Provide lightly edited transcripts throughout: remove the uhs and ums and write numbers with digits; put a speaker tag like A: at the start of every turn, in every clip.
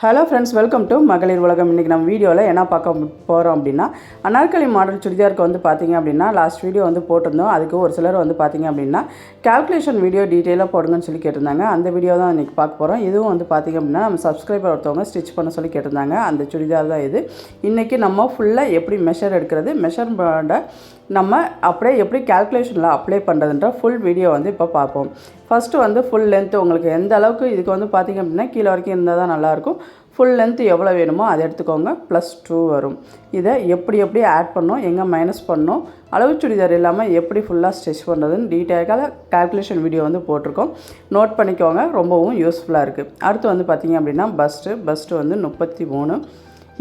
A: Hello friends, welcome to மகளிர் உலகம். இன்றைக்கி நம்ம வீடியோவில் என்ன பார்க்க போகிறோம் அப்படின்னா, அனார்கலி மாடல் சுடிதாருக்கு வந்து பார்த்திங்க அப்படின்னா லாஸ்ட் வீடியோ வந்து போட்டிருந்தோம். அதுக்கு ஒரு சிலர் வந்து பார்த்திங்க அப்படின்னா கால்குலேஷன் வீடியோ டீட்டெயிலாக போடுங்கன்னு சொல்லி கேட்டிருந்தாங்க. அந்த வீடியோ தான் இன்றைக்கி பார்க்க போகிறோம். இதுவும் வந்து பார்த்திங்க அப்படின்னா நம்ம சப்ஸ்கிரைபர் ஒருத்தவங்க ஸ்டிச் பண்ண சொல்லி கேட்டிருந்தாங்க. அந்த சுடிதார் தான் இது. இன்றைக்கி நம்ம ஃபுல்லாக எப்படி மெஷர் எடுக்கிறது, மெஷர்மெண்ட்டை நம்ம அப்படியே எப்படி கால்குலேஷனில் அப்ளை பண்ணுறதுன்ற ஃபுல் வீடியோ வந்து இப்போ பார்ப்போம். ஃபஸ்ட்டு வந்து ஃபுல் லென்த்து உங்களுக்கு எந்த அளவுக்கு இதுக்கு வந்து பார்த்திங்க அப்படின்னா கீழே வரைக்கும் இருந்தால் தான் நல்லாயிருக்கும். ஃபுல் லென்த்து எவ்வளோ வேணுமோ அதை எடுத்துக்கோங்க. +2 வரும். இதை எப்படி ஆட் பண்ணோம், எங்கே மைனஸ் பண்ணோம், அளவு சுடிதார் இல்லாமல் எப்படி ஃபுல்லாக ஸ்டிச் பண்ணுறதுன்னு டீட்டெயிலாக கால்குலேஷன் வீடியோ வந்து போட்டிருக்கோம். நோட் பண்ணிக்கோங்க, ரொம்பவும் யூஸ்ஃபுல்லாக இருக்குது. அடுத்து வந்து பார்த்திங்க அப்படின்னா பஸ்ட்டு வந்து 33.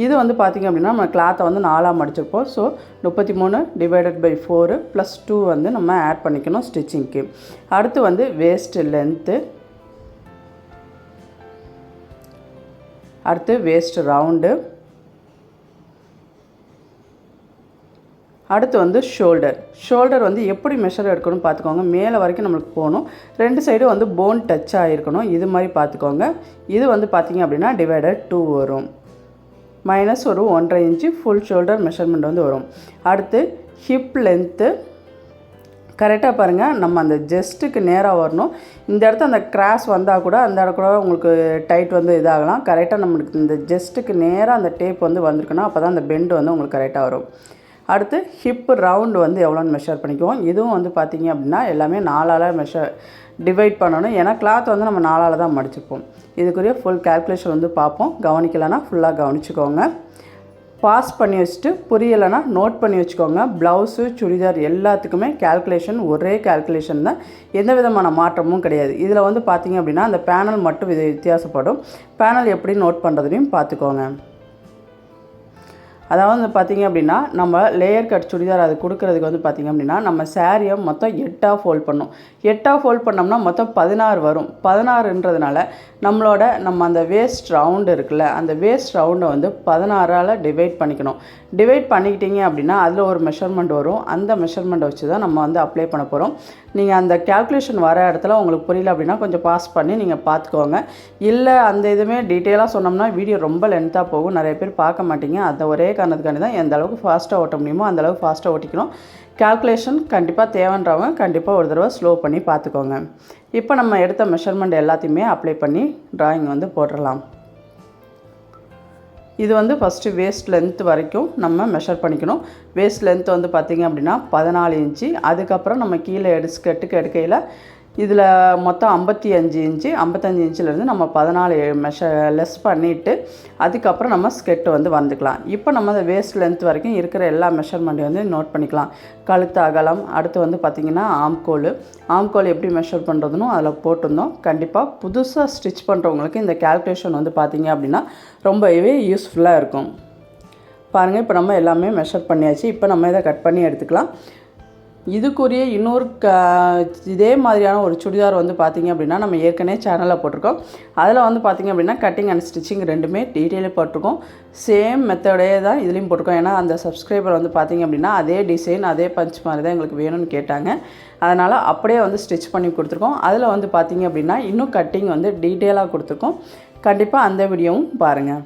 A: இது வந்து பார்த்திங்க அப்படின்னா நம்ம கிளாத்தை வந்து 4ஆக மடிச்சிருப்போம். ஸோ 33/4 +2 வந்து நம்ம ஆட் பண்ணிக்கணும் ஸ்டிச்சிங்க்கு. அடுத்து வந்து வேஸ்ட்டு லென்த்து, அடுத்து வேஸ்ட் ரவுண்டு, அடுத்து வந்து ஷோல்டர் வந்து எப்படி மெஷர் எடுக்கணும்னு பார்த்துக்கோங்க. மேலே வரைக்கும் நம்மளுக்கு போகணும். 2 சைடும் வந்து போன் டச் ஆகிருக்கணும். இது மாதிரி பார்த்துக்கோங்க. இது வந்து பார்த்திங்க அப்படின்னா /2 வரும். மைனஸ் ஒரு 1.5 இன்ச்சு ஃபுல் ஷோல்டர் மெஷர்மெண்ட் வந்து வரும். அடுத்து ஹிப் லென்த்து கரெக்டாக பாருங்கள், நம்ம அந்த ஜஸ்ட்டுக்கு நேராக வரணும். இந்த இடத்த அந்த கிராஸ் வந்தால் கூட அந்த இடம் கூட உங்களுக்கு டைட் வந்து இதாகலாம். கரெக்டாக நம்மளுக்கு இந்த ஜஸ்ட்டுக்கு நேராக அந்த டேப் வந்து வந்திருக்கணும். அப்போ தான் அந்த பெண்டு வந்து உங்களுக்கு கரெக்டாக வரும். அடுத்து ஹிப்பு ரவுண்டு வந்து எவ்வளோன்னு மெஷர் பண்ணிக்குவோம். இதுவும் வந்து பார்த்திங்க அப்படின்னா எல்லாமே 4ஆல் டிவைட் பண்ணணும். ஏன்னா கிளாத் வந்து நம்ம 4ஆல் தான் மடிச்சுப்போம். இதுக்குரிய ஃபுல் கால்குலேஷன் வந்து பார்ப்போம். கவனிக்கலைன்னா ஃபுல்லாக கவனிச்சுக்கோங்க. பாஸ் பண்ணி வச்சுட்டு புரியலைன்னா நோட் பண்ணி வச்சுக்கோங்க. ப்ளவுஸு சுடிதார் எல்லாத்துக்குமே கால்குலேஷன் ஒரே கால்குலேஷன் தான், எந்த விதமான மாற்றமும் கிடையாது. இதில் வந்து பார்த்திங்க அப்படின்னா அந்த பேனல் மட்டும் வித்தியாசப்படும். பேனல் எப்படி நோட் பண்ணுறதுலையும் பார்த்துக்கோங்க. அதாவது வந்து பார்த்திங்க அப்படின்னா நம்ம லேயர் கட் சுடிதார் அது கொடுக்குறதுக்கு வந்து பார்த்திங்க அப்படின்னா நம்ம சாரியை மொத்தம் 8ஆக ஃபோல்ட் பண்ணோம். 8ஆக ஃபோல்ட் பண்ணோம்னா மொத்தம் 16 வரும். 16ன்றதுனால நம்ம அந்த வேஸ்ட் ரவுண்டு இருக்குல்ல, அந்த வேஸ்ட் ரவுண்டை வந்து 16ஆல் டிவைட் பண்ணிக்கணும். டிவைட் பண்ணிக்கிட்டீங்க அப்படின்னா அதில் ஒரு மெஷர்மெண்ட் வரும். அந்த மெஷர்மெண்ட்டை வச்சு தான் நம்ம வந்து அப்ளை பண்ண போகிறோம். நீங்கள் அந்த கால்குலேஷன் வர இடத்துல உங்களுக்கு புரியல அப்படின்னா கொஞ்சம் பாஸ் பண்ணி நீங்கள் பார்த்துக்கோங்க. இல்லை அந்த இதுவுமே டீட்டெயிலாக சொன்னோம்னா வீடியோ ரொம்ப லென்த்தாக போகும், நிறைய பேர் பார்க்க மாட்டீங்க. அந்த ஒரே காரணத்துக்காண்டி தான் எந்த அளவுக்கு ஃபாஸ்ட்டாக ஓட்ட முடியுமோ அந்த அளவுக்கு ஃபாஸ்ட்டாக ஓட்டிக்கணும். கால்குலேஷன் கண்டிப்பாக தேவைன்றவங்க கண்டிப்பாக ஒரு தடவை ஸ்லோ பண்ணி பார்த்துக்கோங்க. இப்போ நம்ம எடுத்த மெஷர்மெண்ட் எல்லாத்தையுமே அப்ளை பண்ணி ட்ராயிங் வந்து போட்டுடலாம். இது வந்து ஃபஸ்ட்டு வேஸ்ட் லென்த் வரைக்கும் நம்ம மெஷர் பண்ணிக்கணும். வேஸ்ட் லென்த் வந்து பார்த்திங்க அப்படின்னா 14 இன்ச்சு. அதுக்கப்புறம் நம்ம கீழே ஸ்கர்ட்டுக்கு எடுக்கையில் இதில் மொத்தம் 55 இன்ச்சு. 55 இன்ச்சிலேருந்து நம்ம 14 லெஸ் பண்ணிவிட்டு அதுக்கப்புறம் நம்ம ஸ்கெட்டு வந்து வந்துக்கலாம். இப்போ நம்ம அந்த வேஸ்ட் லென்த் வரைக்கும் இருக்கிற எல்லா மெஷர்மெண்ட்டையும் வந்து நோட் பண்ணிக்கலாம். கழுத்து அகலம், அடுத்து வந்து பார்த்திங்கன்னா ஆம்கோல் எப்படி மெஷர் பண்ணுறதுன்னு அதில் போட்டிருந்தோம். கண்டிப்பாக புதுசாக ஸ்டிச் பண்ணுறவங்களுக்கு இந்த கால்குலேஷன் வந்து பார்த்திங்க அப்படின்னா ரொம்பவே யூஸ்ஃபுல்லாக இருக்கும். பாருங்கள், இப்போ நம்ம எல்லாமே மெஷர் பண்ணியாச்சு. இப்போ நம்ம இதை கட் பண்ணி எடுத்துக்கலாம். இதுக்குரிய இன்னொரு இதே மாதிரியான ஒரு சுடிதார் வந்து பார்த்திங்க அப்படின்னா நம்ம ஏற்கனவே சேனலில் போட்டிருக்கோம். அதில் வந்து பார்த்திங்க அப்படின்னா கட்டிங் அண்ட் ஸ்டிச்சிங் ரெண்டுமே டீட்டெயிலாக போட்டிருக்கோம். சேம் மெத்தடே தான் இதுலேயும் போட்டிருக்கோம். ஏன்னா அந்த சப்ஸ்கிரைபர் வந்து பார்த்திங்க அப்படின்னா அதே டிசைன் அதே பஞ்ச் மாதிரி தான் எங்களுக்கு வேணும்னு கேட்டாங்க. அதனால் அப்படியே வந்து ஸ்டிச் பண்ணி கொடுத்துருக்கோம். அதில் வந்து பார்த்திங்க அப்படின்னா இன்னும் கட்டிங் வந்து டீட்டெயிலாக கொடுத்துருக்கோம். கண்டிப்பாக அந்த வீடியோவும் பாருங்கள்.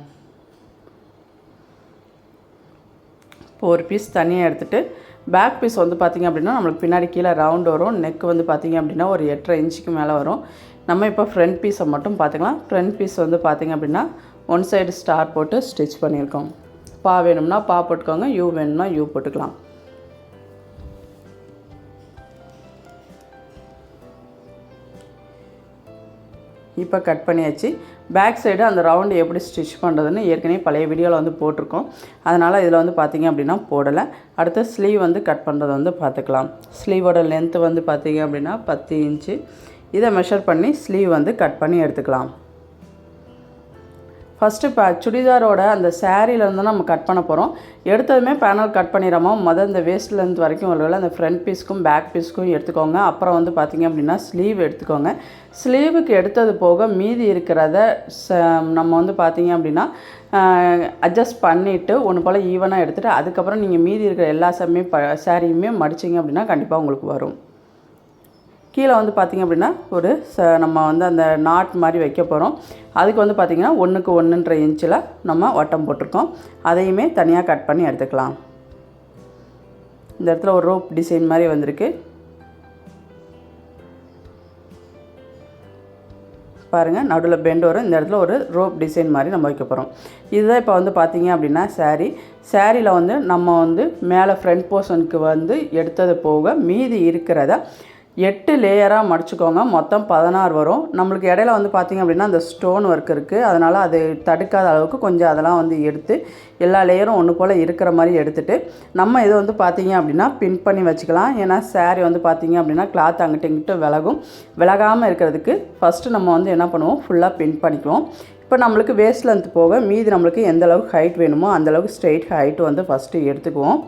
A: இப்போ ஒரு பீஸ் தனியாக எடுத்துகிட்டு பேக் பீஸ் வந்து பார்த்திங்க அப்படின்னா நம்மளுக்கு பின்னாடி கீழே ரவுண்ட் வரும். நெக் வந்து பார்த்திங்க அப்படின்னா ஒரு 8.5 இன்ச்சுக்கு மேலே வரும். நம்ம இப்போ ஃப்ரண்ட் பீஸை மட்டும் பார்த்துக்கலாம். ஃப்ரண்ட் பீஸ் வந்து பார்த்திங்க அப்படின்னா 1 சைடு ஸ்டார் போட்டு ஸ்டிச் பண்ணியிருக்கோம். பா வேணும்னா பா போட்டுக்கோங்க, யூ வேணும்னா யூ போட்டுக்கலாம். இப்போ கட் பண்ணியாச்சு. பேக் சைடு அந்த ரவுண்டு எப்படி ஸ்டிச் பண்ணுறதுன்னு ஏற்கனவே பழைய வீடியோவில் வந்து போட்டிருக்கோம். அதனால் இதில் வந்து பார்த்திங்க அப்படின்னா போடலை. அடுத்து ஸ்லீவ் வந்து கட் பண்ணுறதை வந்து பார்த்துக்கலாம். ஸ்லீவோட லென்த்து வந்து பார்த்திங்க அப்படின்னா 10 இன்ச்சு. இதை மெஷர் பண்ணி ஸ்லீவ் வந்து கட் பண்ணி எடுத்துக்கலாம். ஃபஸ்ட்டு இப்போ சுடிதாரோட அந்த சாரீலேருந்து தான் நம்ம கட் பண்ண போகிறோம். எடுத்ததுமே பேனல் கட் பண்ணிடாமல் இந்த வேஸ்ட் லென்த் வரைக்கும் வரல அந்த ஃப்ரண்ட் பீஸ்க்கும் பேக் பீஸ்க்கும் எடுத்துக்கோங்க. அப்புறம் வந்து பார்த்திங்க அப்படின்னா ஸ்லீவ் எடுத்துக்கோங்க. ஸ்லீவுக்கு எடுத்தது போக மீதி இருக்கிறத நம்ம வந்து பார்த்திங்க அப்படின்னா அட்ஜஸ்ட் பண்ணிவிட்டு ஒன்று போல் ஈவனாக எடுத்துகிட்டு அதுக்கப்புறம் நீங்கள் மீதி இருக்கிற எல்லா சாரியுமே மடிச்சிங்க அப்படின்னா கண்டிப்பாக உங்களுக்கு வரும். கீழே வந்து பார்த்திங்க அப்படின்னா ஒரு நம்ம வந்து அந்த நாட் மாதிரி வைக்க போகிறோம். அதுக்கு வந்து பார்த்திங்கன்னா 1க்கு 1.5 இன்ச்சில் நம்ம வட்டம் போட்டிருக்கோம். அதையுமே தனியாக கட் பண்ணி எடுத்துக்கலாம். இந்த இடத்துல ஒரு ரோப் டிசைன் மாதிரி வந்திருக்கு பாருங்கள். நடுவில் பெண்ட் வரும். இந்த இடத்துல ஒரு ரோப் டிசைன் மாதிரி நம்ம வைக்க போகிறோம். இதுதான் இப்போ வந்து பார்த்திங்க அப்படின்னா சாரியில் வந்து நம்ம வந்து மேலே ஃப்ரண்ட் போர்ஷனுக்கு வந்து எடுத்தது போக மீதி இருக்கிறத 8 லேயராக மடிச்சுக்கோங்க. மொத்தம் 16 வரும். நம்மளுக்கு இடையில வந்து பார்த்திங்க அப்படின்னா அந்த ஸ்டோன் ஒர்க் இருக்குது. அதனால் அது தடுக்காத அளவுக்கு கொஞ்சம் அதெல்லாம் வந்து எடுத்து எல்லா லேயரும் ஒன்று போல் இருக்கிற மாதிரி எடுத்துகிட்டு நம்ம இதை வந்து பார்த்திங்க அப்படின்னா பின் பண்ணி வச்சுக்கலாம். ஏன்னா சாரீ வந்து பார்த்திங்க அப்படின்னா கிளாத் அங்கிட்ட இங்கிட்ட விலகாமல் இருக்கிறதுக்கு ஃபஸ்ட்டு நம்ம வந்து என்ன பண்ணுவோம், ஃபுல்லாக பின் பண்ணிக்குவோம். இப்போ நம்மளுக்கு வேஸ்ட் லென்த் போக மீதி நம்மளுக்கு எந்த அளவுக்கு ஹைட் வேணுமோ அந்தளவுக்கு ஸ்ட்ரெயிட் ஹைட் வந்து ஃபஸ்ட்டு எடுத்துக்குவோம்.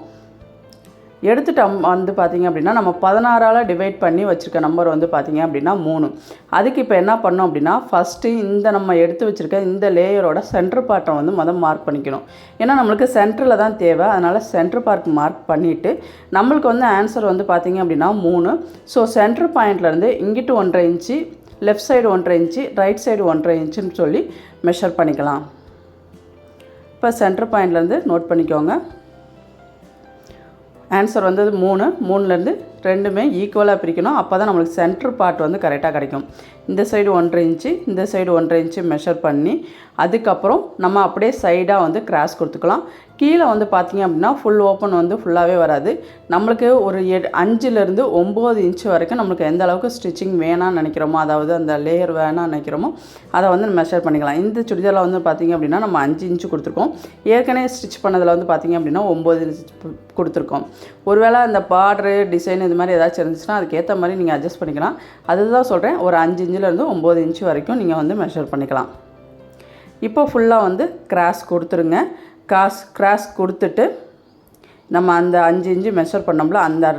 A: எடுத்துட்டு வந்து பார்த்திங்க அப்படின்னா நம்ம 16ஆல் டிவைட் பண்ணி வச்சுருக்க நம்பர் வந்து பார்த்திங்க அப்படின்னா 3. அதுக்கு இப்போ என்ன பண்ணோம் அப்படின்னா ஃபஸ்ட்டு இந்த நம்ம எடுத்து வச்சுருக்க இந்த லேயரோட சென்டர் பார்ட்டை வந்து மார்க் பண்ணிக்கணும். ஏன்னா நம்மளுக்கு சென்டரில் தான் தேவை. அதனால் சென்டர் பார்ட் மார்க் பண்ணிவிட்டு நம்மளுக்கு வந்து ஆன்சர் வந்து பார்த்திங்க அப்படின்னா 3. ஸோ சென்டர் பாயிண்ட்லேருந்து இங்கிட்டு 1.5 inch, left side 1.5 inch, right side 1.5 இன்ச்சுன்னு சொல்லி மெஷர் பண்ணிக்கலாம். இப்போ சென்டர் பாயிண்ட்லேருந்து நோட் பண்ணிக்கோங்க. ஆன்சர் வந்தது 3. 3லேருந்து ரெண்டுமே ஈக்குவலாக பிரிக்கணும். அப்போ தான் நம்மளுக்கு சென்டர் பார்ட் வந்து கரெக்டாக கிடைக்கும். இந்த சைடு 1.5 இன்ச்சு, இந்த சைடு 1.5 இன்ச்சு மெஷர் பண்ணி அதுக்கப்புறம் நம்ம அப்படியே சைடாக வந்து கிராஸ் கொடுத்துக்கலாம். கீழே வந்து பார்த்திங்க அப்படின்னா ஃபுல் ஓப்பன் வந்து ஃபுல்லாகவே வராது. நம்மளுக்கு ஒரு 5லேருந்து 9 இன்ச்சு வரைக்கும் நம்மளுக்கு எந்த அளவுக்கு ஸ்டிச்சிங் வேணான்னு நினைக்கிறோமோ, அதாவது அந்த லேயர் வேணான்னு நினைக்கிறோமோ அதை வந்து மெஷர் பண்ணிக்கலாம். இந்த சுடிதாரில் வந்து பார்த்திங்க அப்படின்னா நம்ம 5 இன்ச்சு கொடுத்துருக்கோம். ஏற்கனவே ஸ்டிச் பண்ணதில் வந்து பார்த்திங்க அப்படின்னா 9 இன்ச்சு கொடுத்துருக்கோம். ஒருவேளை அந்த பார்டரு டிசைன் இது மாதிரி ஏதாச்சும் இருந்துச்சுன்னா அதுக்கேற்ற மாதிரி நீங்கள் அட்ஜஸ்ட் பண்ணிக்கலாம். அதுதான் சொல்கிறேன், ஒரு 5 இன்ச்சிலேருந்து 9 இன்ச்சு வரைக்கும் நீங்கள் வந்து மெஷர் பண்ணிக்கலாம். இப்போ ஃபுல்லாக வந்து கிராஸ் கொடுத்துருங்க. கிராஸ் கொடுத்துட்டு நம்ம அந்த 5 இன்ச்சு மெஷர் பண்ணோம்ல அந்த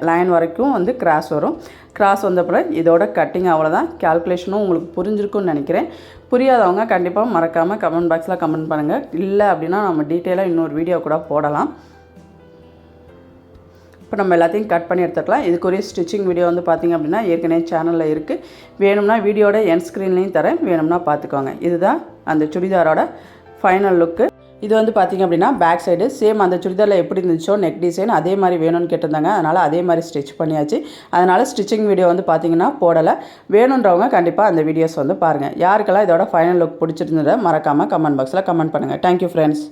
A: லைன் வரைக்கும் வந்து கிராஸ் வரும். கிராஸ் வந்தப்பறம் இதோட கட்டிங் அவ்வளோதான். கேல்குலேஷனும் உங்களுக்கு புரிஞ்சிருக்குன்னு நினைக்கிறேன். புரியாதவங்க கண்டிப்பாக மறக்காமல் கமெண்ட் பாக்ஸில் கமெண்ட் பண்ணுங்கள். இல்லை அப்படின்னா நம்ம டீட்டெயிலாக இன்னொரு வீடியோ கூட போடலாம். இப்போ நம்ம எல்லாத்தையும் கட் பண்ணி எடுத்துக்கலாம். இதுக்குரிய ஸ்டிச்சிங் வீடியோ வந்து பார்த்திங்க அப்படின்னா ஏற்கனவே சேனலில் இருக்குது. வேணும்னா வீடியோட என் ஸ்க்ரீன்லேயும் தரேன், வேணும்னா பார்த்துக்கோங்க. இதுதான் அந்த சுடிதாரோட ஃபைனல் லுக்கு. இது வந்து பார்த்திங்க அப்படின்னா பேக் சைடு சேம் அந்த சுடிதாரில் எப்படி இருந்துச்சோ நெக் டிசைன் அதே மாதிரி வேணும்னு கேட்டிருந்தாங்க. அதனால் அதே மாதிரி ஸ்டிச் பண்ணியாச்சு. அதனால் ஸ்டிச்சிங் வீடியோ வந்து பார்த்திங்கன்னா போடலை. வேணுன்றவங்க கண்டிப்பாக அந்த வீடியோஸ் வந்து பாருங்கள். யாருக்கெல்லாம் இதோட ஃபைனல் லுக் பிடிச்சிருந்ததை மறக்காமல் கமெண்ட் பாக்ஸில் கமெண்ட் பண்ணுங்கள். Thank you friends.